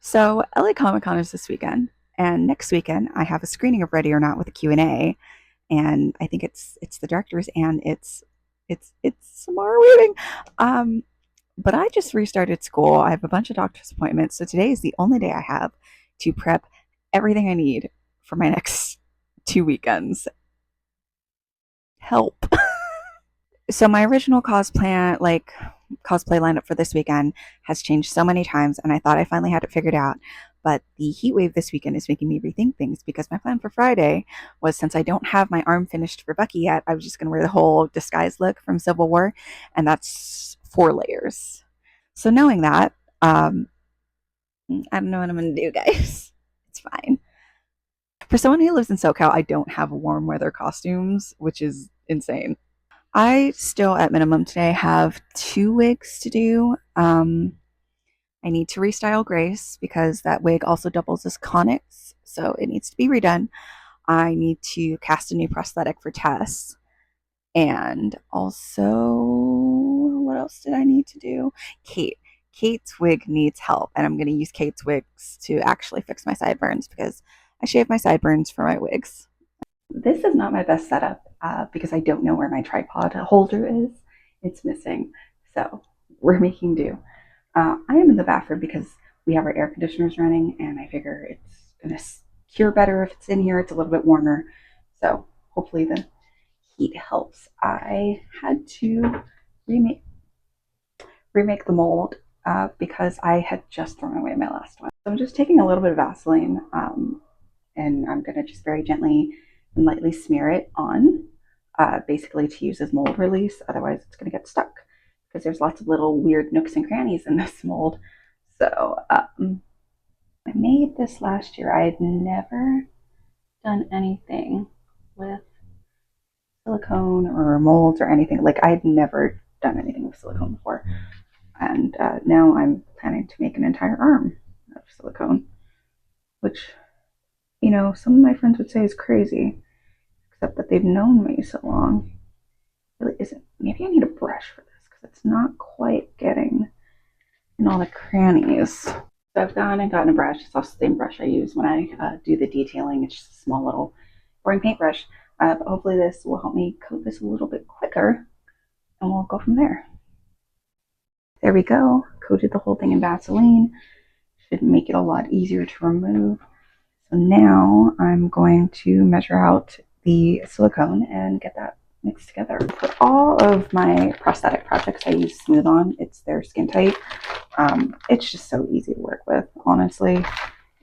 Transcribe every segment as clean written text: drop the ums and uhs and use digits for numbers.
So LA Comic Con is this weekend, and next weekend I have a screening of Ready or Not with a Q&A, and I think it's the directors and it's Samara Weaving. Um, but I just restarted school. I have a bunch of doctor's appointments, so today is the only day I have to prep everything I need for my next 2 weekends. Help. So my original cosplay lineup for this weekend has changed so many times, and I thought I finally had it figured out. But the heat wave this weekend is making me rethink things because my plan for Friday was, since I don't have my arm finished for Bucky yet, I was just going to wear the whole disguise look from Civil War, and that's 4 layers. So knowing that, I don't know what I'm going to do, guys. It's fine. For someone who lives in SoCal, I don't have warm weather costumes, which is insane. I still, at minimum today, have 2 wigs to do. I need to restyle Grace because that wig also doubles as conics, so it needs to be redone. I need to cast a new prosthetic for Tess. And also, what else did I need to do? Kate. Kate's wig needs help, and I'm going to use Kate's wigs to actually fix my sideburns because I shave my sideburns for my wigs. This is not my best setup because I don't know where my tripod holder is. It's missing. So we're making do. I am in the bathroom because we have our air conditioners running, and I figure it's going to cure better if it's in here. It's a little bit warmer. So hopefully the heat helps. I had to remake, remake the mold because I had just thrown away my last one. So I'm just taking a little bit of Vaseline and I'm going to just very gently and lightly smear it on, basically to use as mold release. Otherwise, it's going to get stuck because there's lots of little weird nooks and crannies in this mold. So I made this last year. I had never done anything with silicone or molds or anything. Like, I had never done anything with silicone before. And now I'm planning to make an entire arm of silicone, which, some of my friends would say is crazy, except that they've known me so long. It really isn't. Maybe I need a brush for this because it's not quite getting in all the crannies. So I've gone and gotten a brush. It's also the same brush I use when I do the detailing. It's just a small little boring paintbrush. But hopefully this will help me coat this a little bit quicker, and we'll go from there. There we go. Coated the whole thing in Vaseline. Should make it a lot easier to remove. So now I'm going to measure out the silicone and get that mixed together. For all of my prosthetic projects, I use Smooth On. It's their skin tight. It's just so easy to work with, honestly.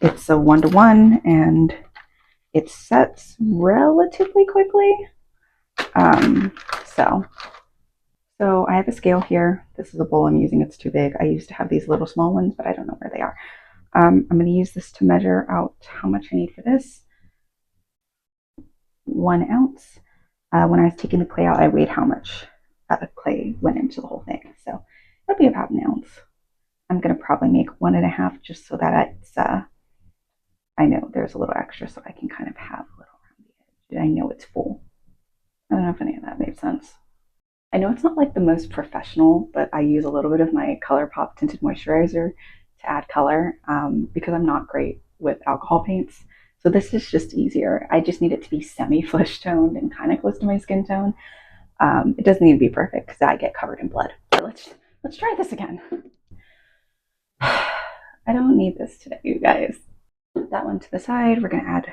It's a 1-to-1 and it sets relatively quickly. So I have a scale here. This is a bowl I'm using. It's too big. I used to have these little small ones, but I don't know where they are. I'm going to use this to measure out how much I need for this. 1 ounce. When I was taking the clay out, I weighed how much clay went into the whole thing. So it'll be about 1 ounce. I'm going to probably make 1.5 just so that it's, I know there's a little extra so I can kind of have a little around the edge. I know it's full. I don't know if any of that made sense. I know it's not like the most professional, but I use a little bit of my ColourPop tinted moisturizer to add color because I'm not great with alcohol paints. So this is just easier. I just need it to be semi-flesh toned and kind of close to my skin tone. It doesn't need to be perfect because I get covered in blood. But let's try this again. I don't need this today, you guys. Put that one to the side. We're gonna add.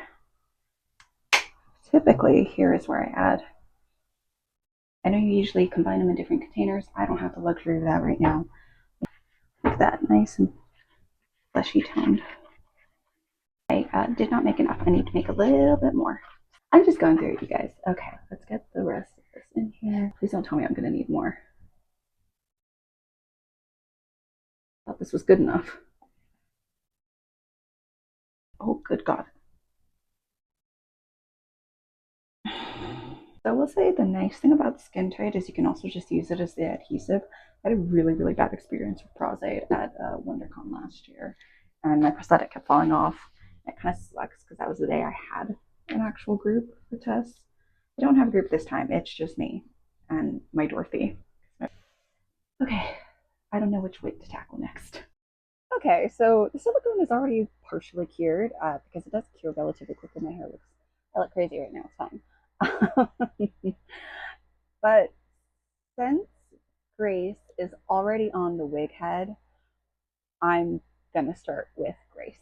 Typically, here is where I add. I know you usually combine them in different containers. I don't have the luxury of that right now. Make that nice and fleshy toned. I did not make enough. I need to make a little bit more. I'm just going through it, you guys. Okay, let's get the rest of this in here. Please don't tell me I'm going to need more. I thought this was good enough. Oh, good God. So I will say the nice thing about Skin Tight is you can also just use it as the adhesive. I had a really, really bad experience with Prozade at WonderCon last year, and my prosthetic kept falling off. It kind of sucks because that was the day I had an actual group for tests. I don't have a group this time. It's just me and my Dorothy. Okay, I don't know which weight to tackle next. Okay, so the silicone is already partially cured because it does cure relatively quickly. My hair looks, I look crazy right now. It's fine. But since Grace is already on the wig head, I'm gonna start with Grace.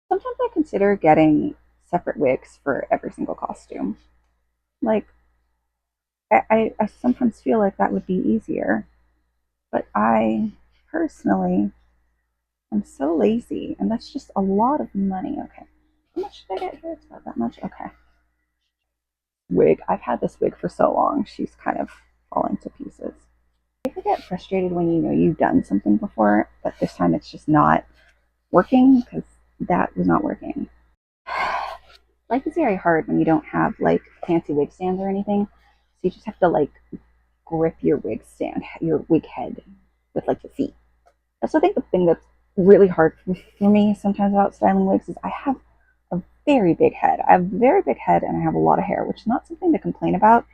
Sometimes I consider getting separate wigs for every single costume. Like, I sometimes feel like that would be easier, but I personally am so lazy, and that's just a lot of money. Okay, how much did I get here? It's about that much. Okay. Wig. I've had this wig for so long. She's kind of falling to pieces. You ever get frustrated when you know you've done something before, but this time it's just not working because that was not working. Life is very hard when you don't have like fancy wig stands or anything. So you just have to like grip your wig stand, your wig head with like your feet. That's I think the thing that's really hard for me sometimes about styling wigs is I have a very big head. I have a very big head and I have a lot of hair, which is not something to complain about,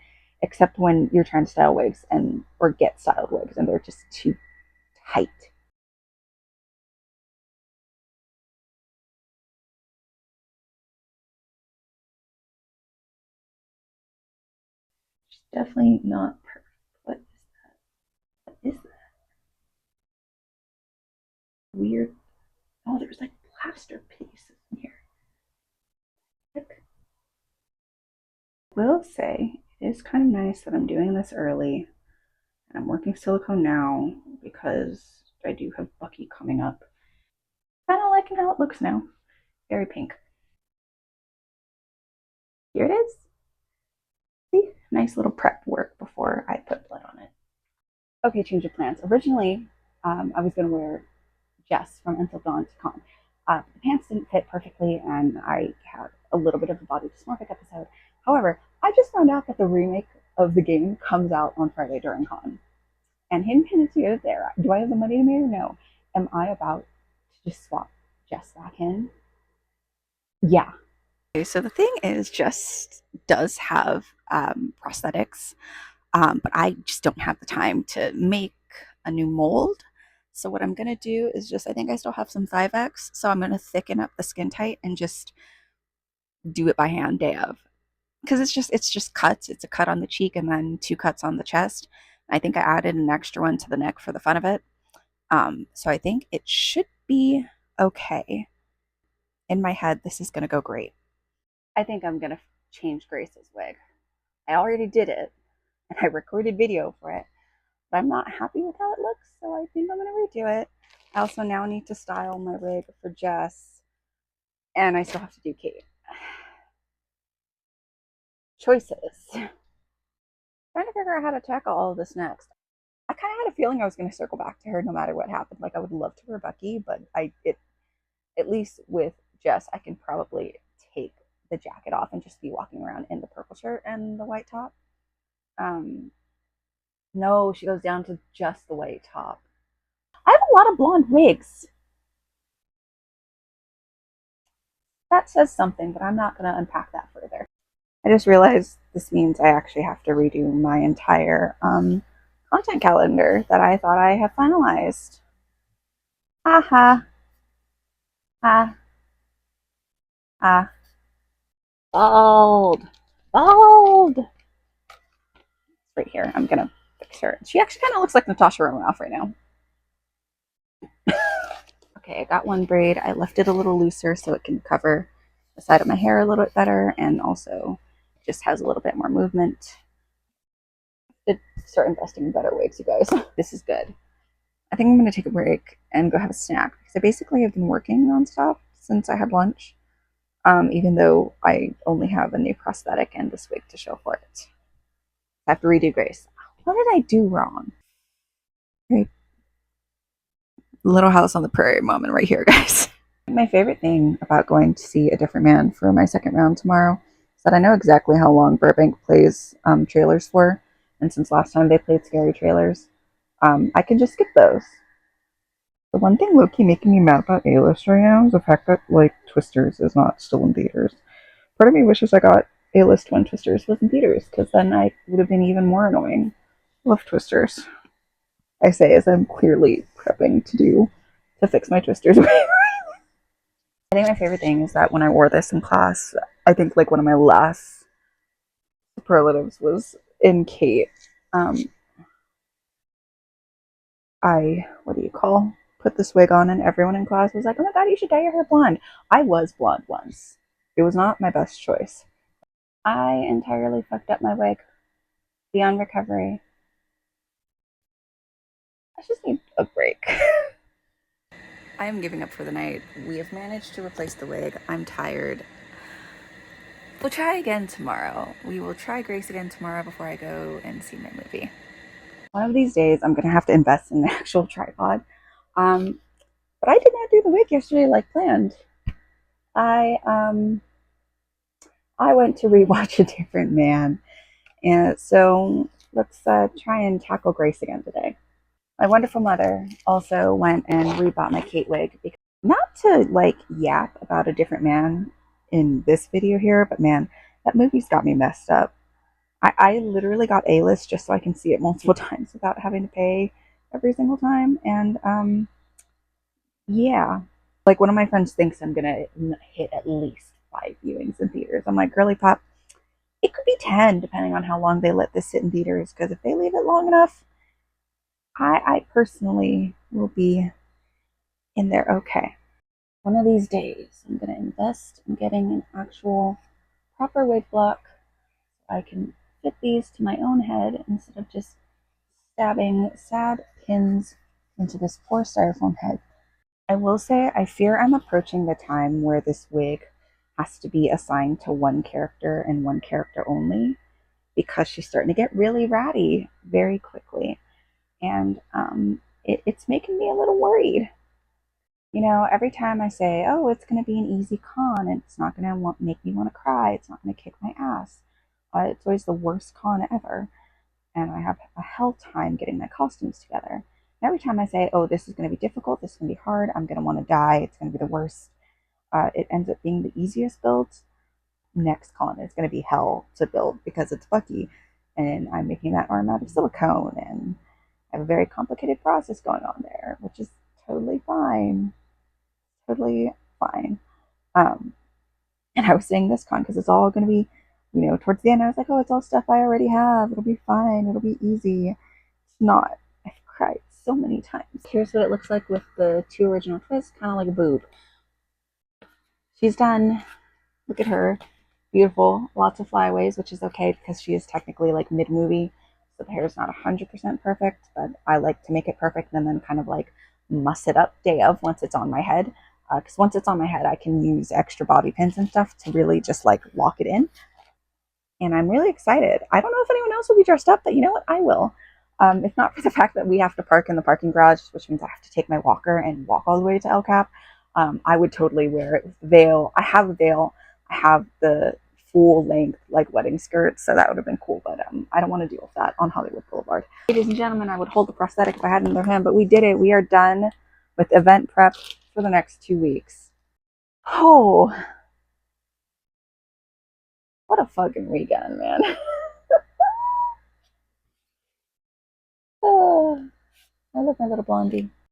except when you're trying to style wigs and or get styled wigs and they're just too tight. It's definitely not perfect. What is that? Weird. Oh, there's like plaster pieces in here. I will say it is kind of nice that I'm doing this early and I'm working silicone now because I do have Bucky coming up. Kind of liking how it looks now. Very pink. Here it is. See? Nice little prep work before I put blood on it. Okay, change of plans. Originally, I was going to wear Jess from Until Dawn to con. The pants didn't fit perfectly, and I had a little bit of a body dysmorphic episode. However, I just found out that the remake of the game comes out on Friday during con. And Hidden Panacea is there. Do I have the money to marry? No. Am I about to just swap Jess back in? Yeah. Okay, so the thing is, Jess does have prosthetics, but I just don't have the time to make a new mold. So what I'm gonna do is just, I think I still have some 5X, so I'm gonna thicken up the skin tight and just do it by hand day of. Because it's just cuts. It's a cut on the cheek and then two cuts on the chest. I think I added an extra one to the neck for the fun of it. So I think it should be okay. In my head, this is gonna go great. I think I'm gonna change Grace's wig. I already did it, and I recorded video for it, but I'm not happy with how it looks, so I think I'm gonna redo it. I also now need to style my wig for Jess, and I still have to do Kate. Choices. Trying to figure out how to tackle all of this next. I kind of had a feeling I was going to circle back to her no matter what happened. Like I would love to wear Bucky, but at least with Jess, I can probably take the jacket off and just be walking around in the purple shirt and the white top. Um, no, she goes down to just the white top. I have a lot of blonde wigs. That says something, but I'm not going to unpack that further. I just realized this means I actually have to redo my entire content calendar that I thought I had finalized. Ha ha ha. Bald. Bald. Right here. I'm going to fix her. She actually kind of looks like Natasha Romanoff right now. Okay, I got one braid. I left it a little looser so it can cover the side of my hair a little bit better and also just has a little bit more movement. I should start investing in better wigs, you guys. This is good. I think I'm going to take a break and go have a snack because I basically have been working nonstop since I had lunch, even though I only have a new prosthetic and this wig to show for it. I have to redo Grace. What did I do wrong? Right. Little House on the Prairie moment right here, guys. My favorite thing about going to see A Different Man for my second round tomorrow is that I know exactly how long Burbank plays trailers for, and since last time they played scary trailers, I can just skip those. The one thing low-key making me mad about A-List right now is the fact that, like, Twisters is not still in theaters. Part of me wishes I got A-List when Twisters was in theaters, because then I would have been even more annoying. Love twisters. I say as I'm clearly prepping to fix my twisters. I think my favorite thing is that when I wore this in class, I think like one of my last superlatives was in Kate. Um, I what do you call put this wig on and everyone in class was like, "Oh my god, you should dye your hair blonde." I was blonde once. It was not my best choice. I entirely fucked up my wig. Beyond recovery. I just need a break. I am giving up for the night. We have managed to replace the wig. I'm tired. We'll try again tomorrow. We will try Grace again tomorrow before I go and see my movie. One of these days, I'm going to have to invest in an actual tripod. Um, but I did not do the wig yesterday like planned. I um, I went to rewatch A Different Man, and so let's try and tackle Grace again today. My wonderful mother also went and rebought my Kate wig because not to like yap about A Different Man in this video here, but man, that movie's got me messed up. I literally got A-list just so I can see it multiple times without having to pay every single time. And yeah, like one of my friends thinks I'm gonna hit at least 5 viewings in theaters. I'm like, girly pop, it could be 10 depending on how long they let this sit in theaters. Because if they leave it long enough, I personally will be in there okay. One of these days, I'm gonna invest in getting an actual proper wig block. I can fit these to my own head instead of just stabbing sad pins into this poor styrofoam head. I will say, I fear I'm approaching the time where this wig has to be assigned to one character and one character only because she's starting to get really ratty very quickly. And it's making me a little worried. You know, every time I say, oh, it's going to be an easy con and it's not going to make me want to cry, it's not going to kick my ass, it's always the worst con ever. And I have a hell time getting my costumes together. And every time I say, oh, this is going to be difficult, this is going to be hard, I'm going to want to die, it's going to be the worst, it ends up being the easiest build. Next con is going to be hell to build because it's Bucky. And I'm making that arm out of silicone. And I have a very complicated process going on there, which is totally fine. Totally fine. Um, and I was saying this con because it's all going to be, you know, towards the end, I was like, oh, it's all stuff I already have. It'll be fine. It'll be easy. It's not. I've cried so many times. Here's what it looks like with the two original twists, kind of like a boob. She's done. Look at her. Beautiful. Lots of flyaways, which is okay because she is technically like mid-movie. So the hair is not 100% perfect, but I like to make it perfect and then kind of like muss it up day of once it's on my head. Because once it's on my head, I can use extra bobby pins and stuff to really just like lock it in. And I'm really excited. I don't know if anyone else will be dressed up, but you know what? I will. If not for the fact that we have to park in the parking garage, which means I have to take my walker and walk all the way to El Cap, I would totally wear it with the veil. I have a veil. I have the full length like wedding skirt, so that would have been cool. But I don't want to deal with that on Hollywood Boulevard. Ladies and gentlemen, I would hold the prosthetic if I had another hand, but we did it. We are done with event prep for the next 2 weeks. Oh, what a fucking weekend, man. Oh, I love my little blondie.